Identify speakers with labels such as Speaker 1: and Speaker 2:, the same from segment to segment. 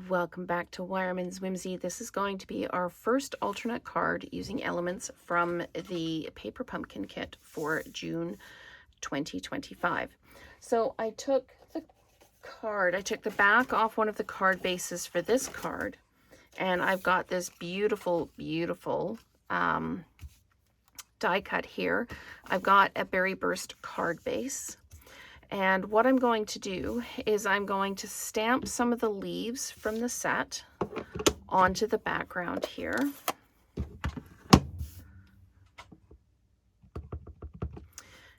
Speaker 1: Welcome back to Wireman's Whimsy. This is going to be our first alternate card using elements from the Paper Pumpkin kit for June 2025. So I took the back off one of the card bases for this card, and I've got this beautiful, beautiful die cut here. I've got a Berry Burst card base. And what I'm going to do is I'm going to stamp some of the leaves from the set onto the background here.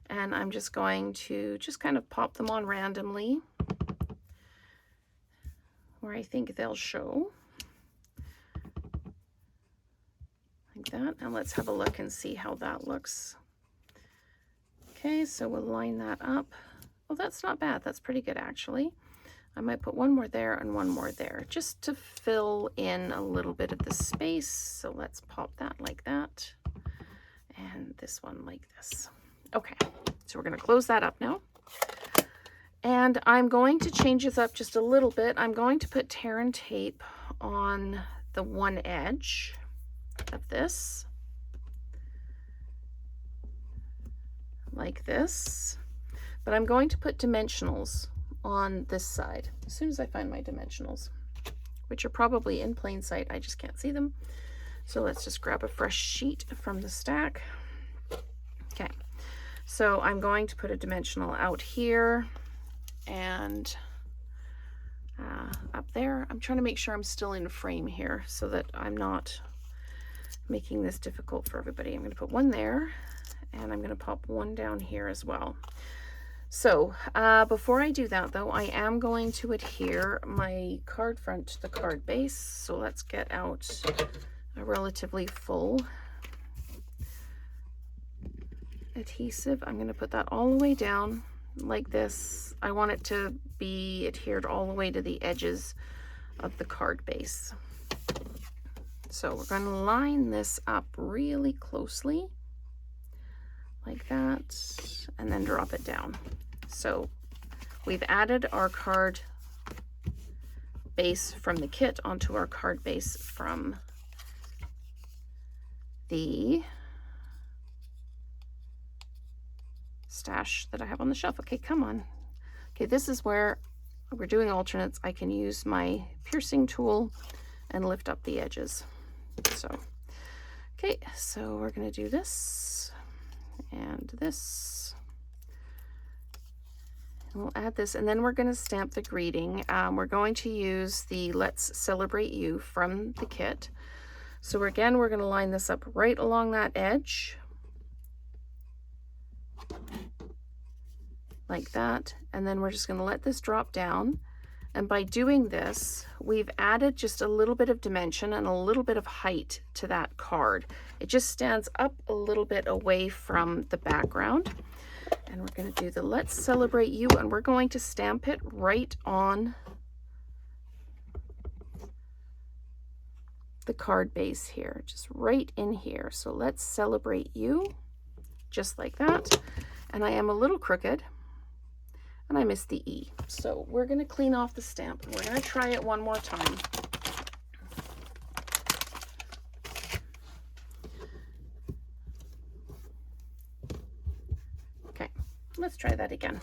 Speaker 1: And I'm just going to kind of pop them on randomly where I think they'll show. Like that. And let's have a look and see how that looks. Okay, so we'll line that up. Well, that's not bad. That's pretty good, actually. I might put one more there and one more there, just to fill in a little bit of the space. So let's pop that like that, and this one like this. Okay, so we're going to close that up now. And I'm going to change this up just a little bit. I'm going to put tear and tape on the one edge of this, like this. But I'm going to put dimensionals on this side as soon as I find my dimensionals, which are probably in plain sight. I just can't see them. So let's just grab a fresh sheet from the stack. Okay, so I'm going to put a dimensional out here and up there. I'm trying to make sure I'm still in frame here so that I'm not making this difficult for everybody. I'm going to put one there, and I'm going to pop one down here as well. So before I do that, though, I am going to adhere my card front to the card base. So let's get out a relatively full adhesive. I'm going to put that all the way down like this. I want it to be adhered all the way to the edges of the card base. So we're going to line this up really closely like that, and then drop it down. So we've added our card base from the kit onto our card base from the stash that I have on the shelf. Okay, come on. Okay, this is where we're doing alternates. I can use my piercing tool and lift up the edges. So, okay, so we're going to do this and this. And we'll add this, and then we're going to stamp the greeting. We're going to use the Let's Celebrate You from the kit. So again, we're going to line this up right along that edge, like that, and then we're just going to let this drop down. And by doing this, we've added just a little bit of dimension and a little bit of height to that card. It just stands up a little bit away from the background. And we're going to do the Let's Celebrate You, and we're going to stamp it right on the card base here, just right in here. So Let's Celebrate You, just like that. And I am a little crooked, and I missed the E. So we're going to clean off the stamp. We're going to try it one more time. Okay, let's try that again.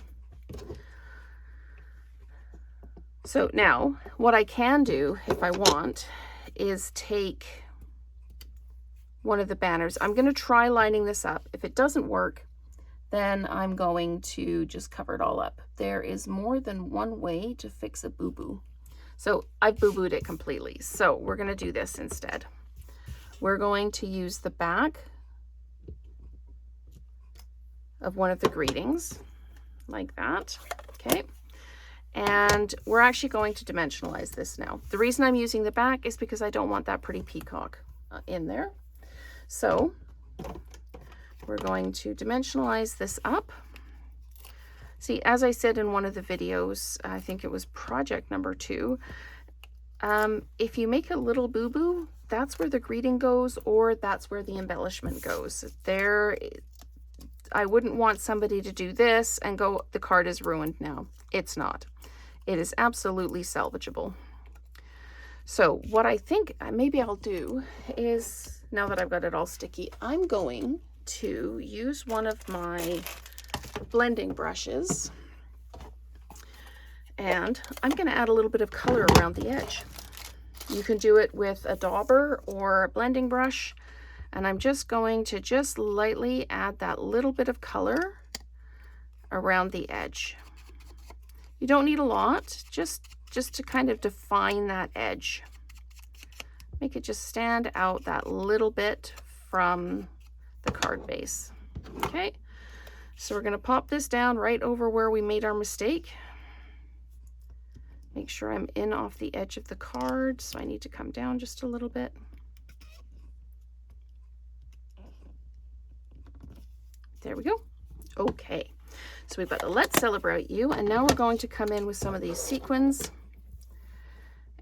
Speaker 1: So now what I can do if I want is take one of the banners. I'm going to try lining this up. If it doesn't work, then I'm going to just cover it all up. There is more than one way to fix a boo-boo. So I've boo-booed it completely. So we're going to do this instead. We're going to use the back of one of the greetings, like that, okay? And we're actually going to dimensionalize this now. The reason I'm using the back is because I don't want that pretty peacock in there. So we're going to dimensionalize this up. See, as I said in one of the videos, I think it was project number 2, if you make a little boo-boo, that's where the greeting goes, or that's where the embellishment goes. I wouldn't want somebody to do this and go, the card is ruined now. It's not. It is absolutely salvageable. So what I think maybe I'll do is, now that I've got it all sticky, I'm going to use one of my blending brushes, and I'm going to add a little bit of color around the edge. You can do it with a dauber or a blending brush, and I'm just going to just lightly add that little bit of color around the edge. You don't need a lot, just to kind of define that edge. Make it just stand out that little bit from the card base. Okay, so we're going to pop this down right over where we made our mistake. Make sure I'm in off the edge of the card, so I need to come down just a little bit. There we go. Okay, so we've got the Let's Celebrate You, and now we're going to come in with some of these sequins,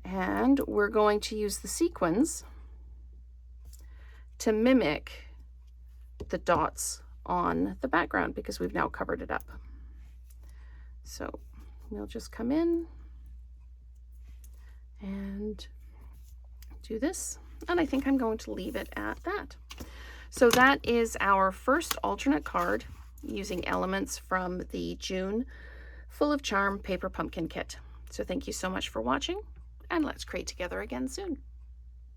Speaker 1: and we're going to use the sequins to mimic the dots on the background because we've now covered it up. So we'll just come in and do this, and I think I'm going to leave it at that. So that is our first alternate card using elements from the June Full of Charm Paper Pumpkin Kit. So thank you so much for watching, and let's create together again soon.